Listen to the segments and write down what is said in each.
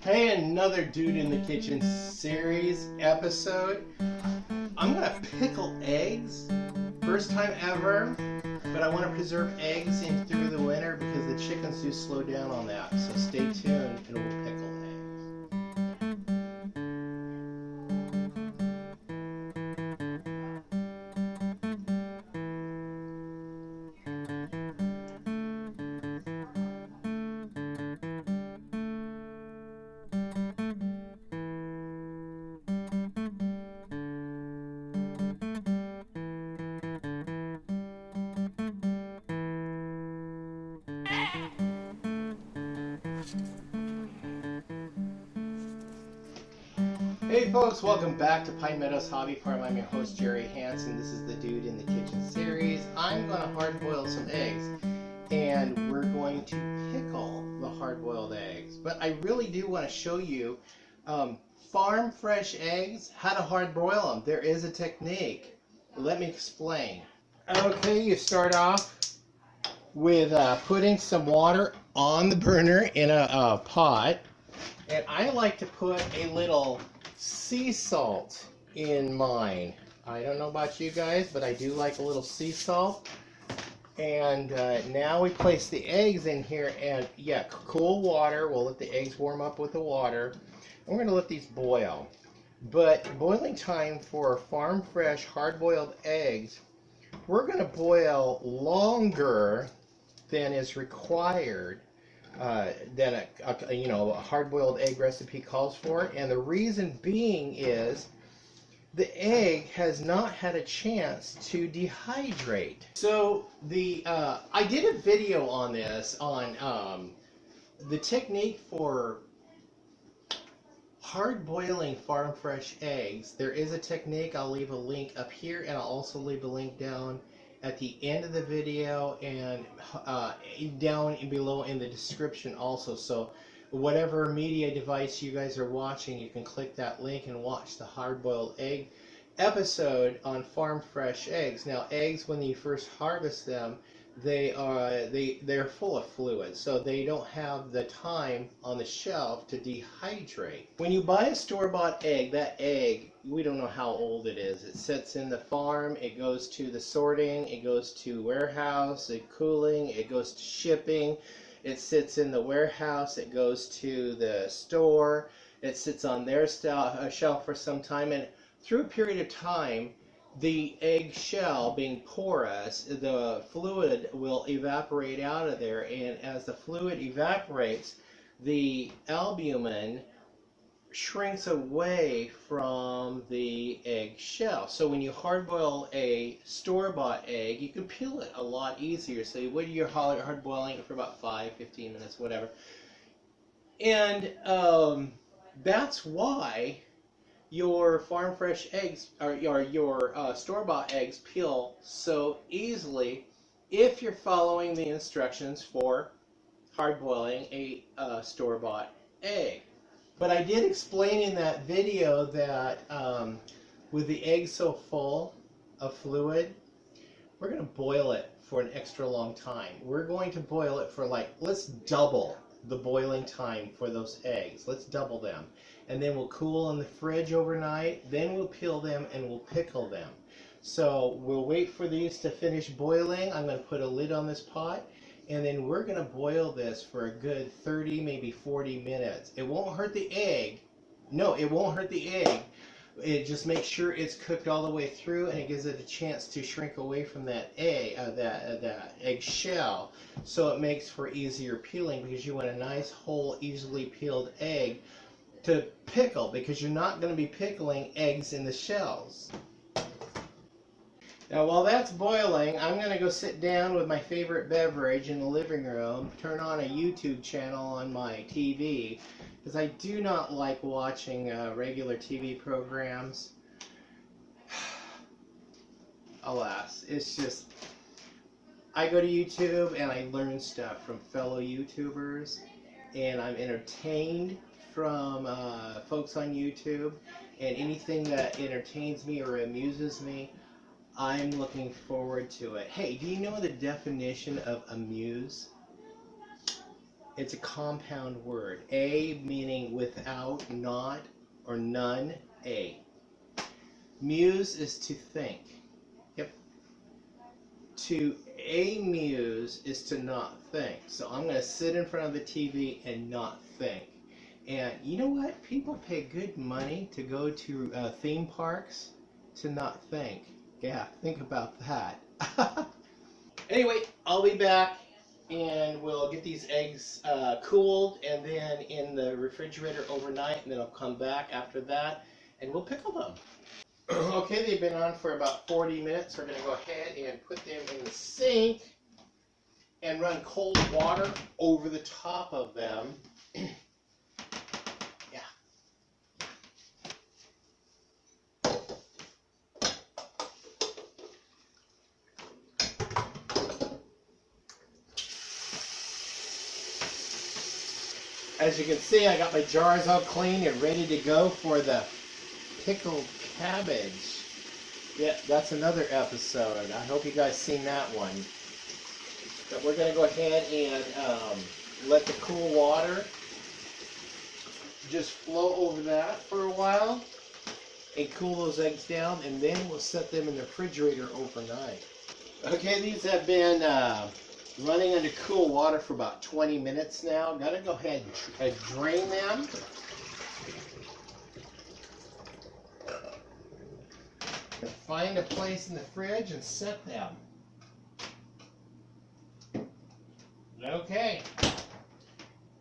Hey, another Dude in the Kitchen series episode. I'm gonna pickle eggs. First time ever, but I want to preserve eggs in through the winter because the chickens do slow down on that. So stay tuned and we'll pickle eggs. Hey folks, welcome back to Pine Meadows Hobby Farm. I'm your host Jerry Hansen. This is the Dude in the Kitchen series. I'm going to hard boil some eggs and we're going to pickle the hard boiled eggs. But I really do want to show you farm fresh eggs, how to hard boil them. There is a technique. Let me explain. Okay, you start off with putting some water on the burner in a pot. And I like to put a little sea salt in mine. I don't know about you guys, but I do like a little sea salt. And now we place the eggs in here, and yeah, cool water. We'll let the eggs warm up with the water. And we're going to let these boil. But boiling time for farm fresh hard-boiled eggs, we're going to boil longer than is required. Than a hard-boiled egg recipe calls for, and the reason being is the egg has not had a chance to dehydrate. So I did a video on this on the technique for hard boiling farm fresh eggs. There is a technique. I'll leave a link up here, and I'll also leave a link down at the end of the video and down below in the description also. So whatever media device you guys are watching, you can click that link and watch the hard-boiled egg episode on farm fresh eggs. Now, eggs, when you first harvest them, they're full of fluid, so they don't have the time on the shelf to dehydrate. When you buy a store-bought egg, that egg, we don't know how old it is. It sits in the farm, it goes to the sorting, it goes to warehouse, it cooling, it goes to shipping, it sits in the warehouse, it goes to the store, it sits on their shelf for some time, and through a period of time, the egg shell being porous, the fluid will evaporate out of there, and as the fluid evaporates, the albumin shrinks away from the egg shell. So when you hard boil a store-bought egg, you can peel it a lot easier. So when you're hard boiling it for about 5-15 minutes, whatever. And that's why your farm fresh eggs or your store-bought eggs peel so easily if you're following the instructions for hard boiling a store-bought egg. But I did explain in that video that with the egg so full of fluid, we're going to boil it for an extra long time. We're going to boil it for let's double the boiling time for those eggs. Let's double them. And then we'll cool in the fridge overnight. Then we'll peel them and we'll pickle them. So we'll wait for these to finish boiling. I'm going to put a lid on this pot. And then we're going to boil this for a good 30, maybe 40 minutes. It won't hurt the egg. No, it won't hurt the egg. It just makes sure it's cooked all the way through, and it gives it a chance to shrink away from that egg, that egg shell. So it makes for easier peeling because you want a nice, whole, easily peeled egg to pickle, because you're not going to be pickling eggs in the shells. Now while that's boiling, I'm going to go sit down with my favorite beverage in the living room, turn on a YouTube channel on my TV, because I do not like watching regular TV programs. Alas, it's just, I go to YouTube and I learn stuff from fellow YouTubers, and I'm entertained from folks on YouTube, and anything that entertains me or amuses me, I'm looking forward to it. Hey, do you know the definition of amuse? It's a compound word. A meaning without, not, or none. A. Muse is to think. Yep. To amuse is to not think. So I'm going to sit in front of the TV and not think. And you know what? People pay good money to go to theme parks to not think. Yeah, think about that. Anyway, I'll be back and we'll get these eggs cooled and then in the refrigerator overnight, and then I'll come back after that and we'll pickle them. Okay, they've been on for about 40 minutes. We're going to go ahead and put them in the sink and run cold water over the top of them. As you can see, I got my jars all clean and ready to go for the pickled cabbage. Yeah, that's another episode. I hope you guys seen that one. But we're going to go ahead and let the cool water just flow over that for a while and cool those eggs down, and then we'll set them in the refrigerator overnight. Okay, these have been running under cool water for about 20 minutes now. Gotta go ahead and drain them. And find a place in the fridge and set them. Okay.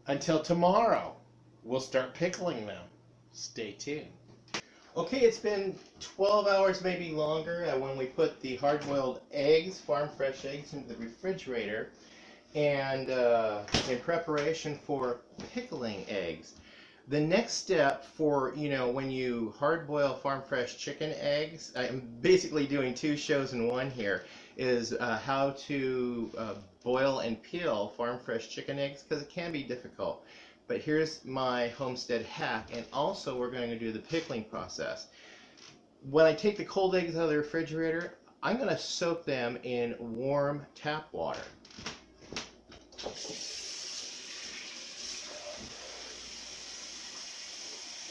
Until tomorrow, we'll start pickling them. Stay tuned. Okay, it's been 12 hours, maybe longer, when we put the hard-boiled eggs, farm fresh eggs, into the refrigerator, and in preparation for pickling eggs. The next step for, when you hard-boil farm fresh chicken eggs, I'm basically doing two shows in one here, is how to boil and peel farm fresh chicken eggs, because it can be difficult. But here's my Homestead hack, and also we're going to do the pickling process. When I take the cold eggs out of the refrigerator, I'm going to soak them in warm tap water.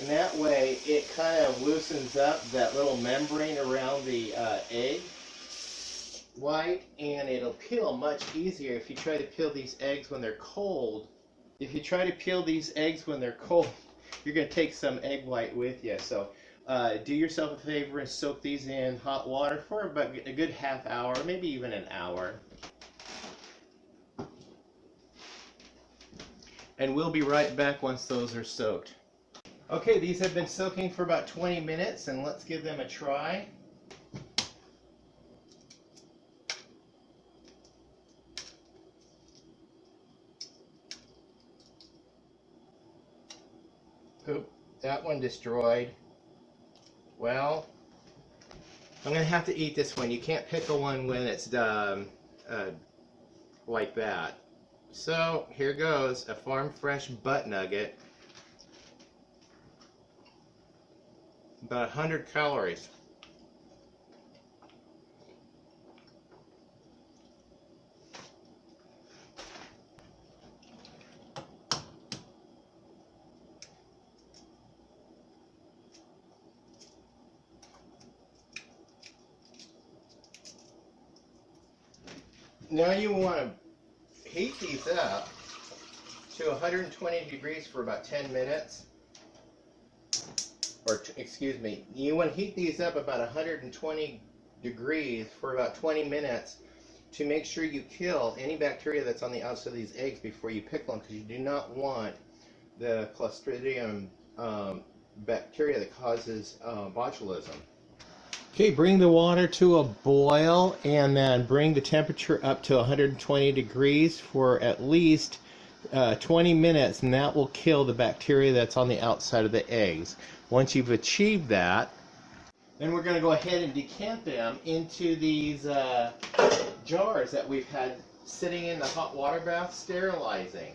And that way it kind of loosens up that little membrane around the egg white, and it'll peel much easier if you try to peel these eggs when they're cold. If you try to peel these eggs when they're cold, you're going to take some egg white with you. So do yourself a favor and soak these in hot water for about a good half hour, maybe even an hour. And we'll be right back once those are soaked. Okay, these have been soaking for about 20 minutes, and let's give them a try. Poop, that one destroyed. Well, I'm going to have to eat this one. You can't pickle one when it's like that. So, here goes a farm fresh butt nugget. About 100 calories. Now you want to heat these up to 120 degrees for about 10 minutes. Or, excuse me, you want to heat these up about 120 degrees for about 20 minutes to make sure you kill any bacteria that's on the outside of these eggs before you pickle them, because you do not want the Clostridium bacteria that causes botulism. Okay, bring the water to a boil and then bring the temperature up to 120 degrees for at least 20 minutes, and that will kill the bacteria that's on the outside of the eggs. Once you've achieved that, then we're going to go ahead and decant them into these jars that we've had sitting in the hot water bath sterilizing.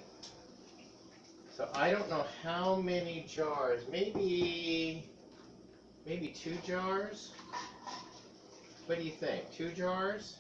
So I don't know how many jars, maybe 2 jars? What do you think? 2 jars?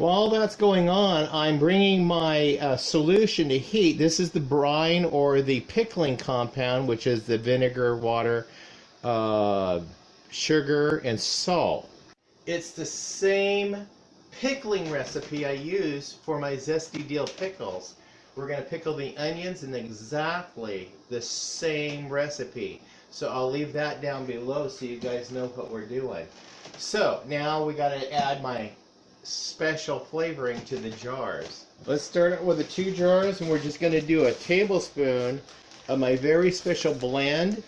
While that's going on, I'm bringing my solution to heat. This is the brine or the pickling compound, which is the vinegar, water, sugar, and salt. It's the same pickling recipe I use for my zesty dill pickles. We're going to pickle the onions in exactly the same recipe. So I'll leave that down below so you guys know what we're doing. So now we got to add my special flavoring to the jars. Let's start it with the 2 jars, and we're just going to do a tablespoon of my very special blend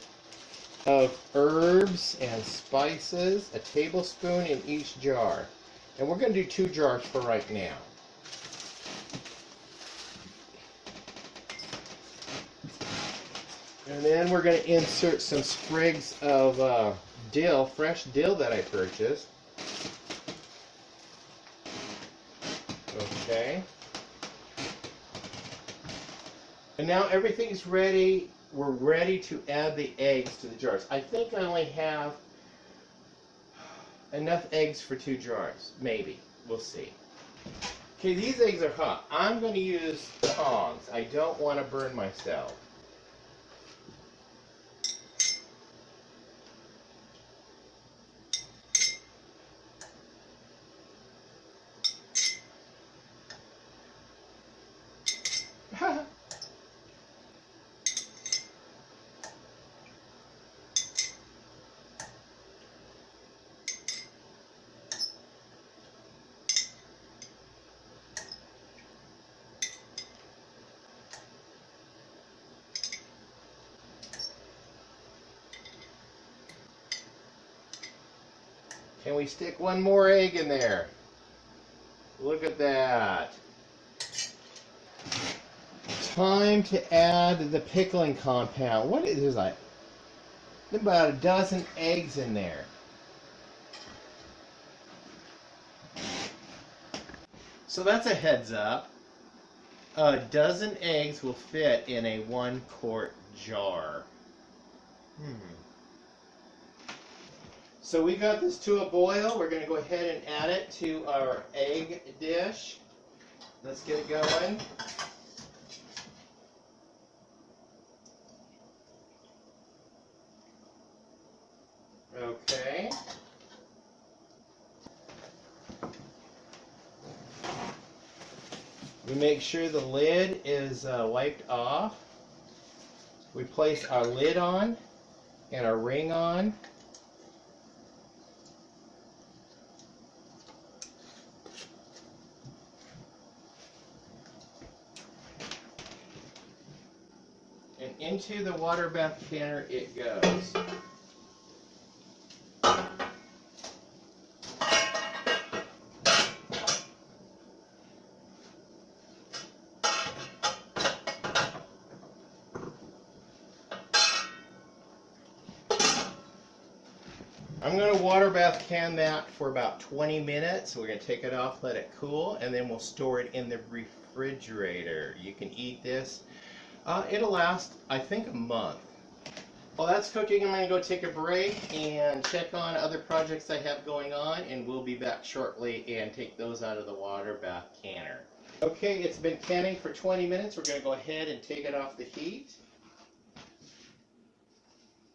of herbs and spices, a tablespoon in each jar. And we're going to do 2 jars for right now. And then we're going to insert some sprigs of dill, fresh dill that I purchased. Okay. And now everything's ready. We're ready to add the eggs to the jars. I think I only have enough eggs for 2 jars. Maybe. We'll see. Okay, these eggs are hot. I'm going to use tongs. I don't want to burn myself. Can we stick one more egg in there? Look at that. Time to add the pickling compound. What is this? About a dozen eggs in there. So that's a heads up. A dozen eggs will fit in a 1-quart jar. So we got this to a boil. We're going to go ahead and add it to our egg dish. Let's get it going. Okay. We make sure the lid is wiped off. We place our lid on and our ring on. And into the water bath canner it goes. I'm going to water bath can that for about 20 minutes. We're going to take it off, let it cool, and then we'll store it in the refrigerator. You can eat this. It'll last, I think, a month. While that's cooking, I'm going to go take a break and check on other projects I have going on, and we'll be back shortly and take those out of the water bath canner. Okay, it's been canning for 20 minutes. We're going to go ahead and take it off the heat.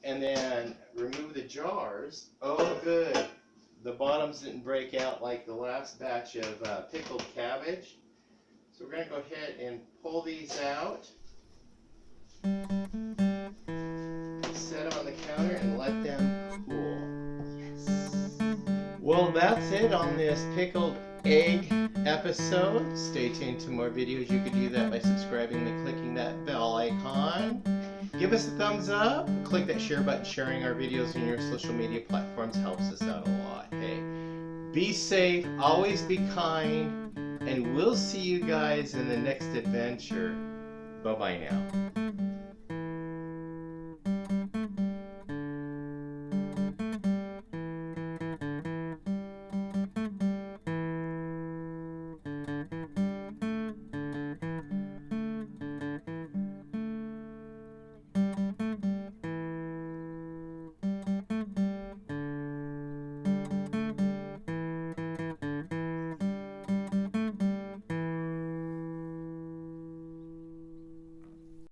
And then remove the jars. Oh, good. The bottoms didn't break out like the last batch of pickled cabbage. So we're going to go ahead and pull these out. Set them on the counter and let them cool. Yes. Well, that's it on this pickled egg episode. Stay tuned to more videos. You can do that by subscribing and clicking that bell icon. Give us a thumbs up. Click that share button. Sharing our videos on your social media platforms helps us out a lot. Hey, be safe, always be kind, and we'll see you guys in the next adventure. Bye-bye now.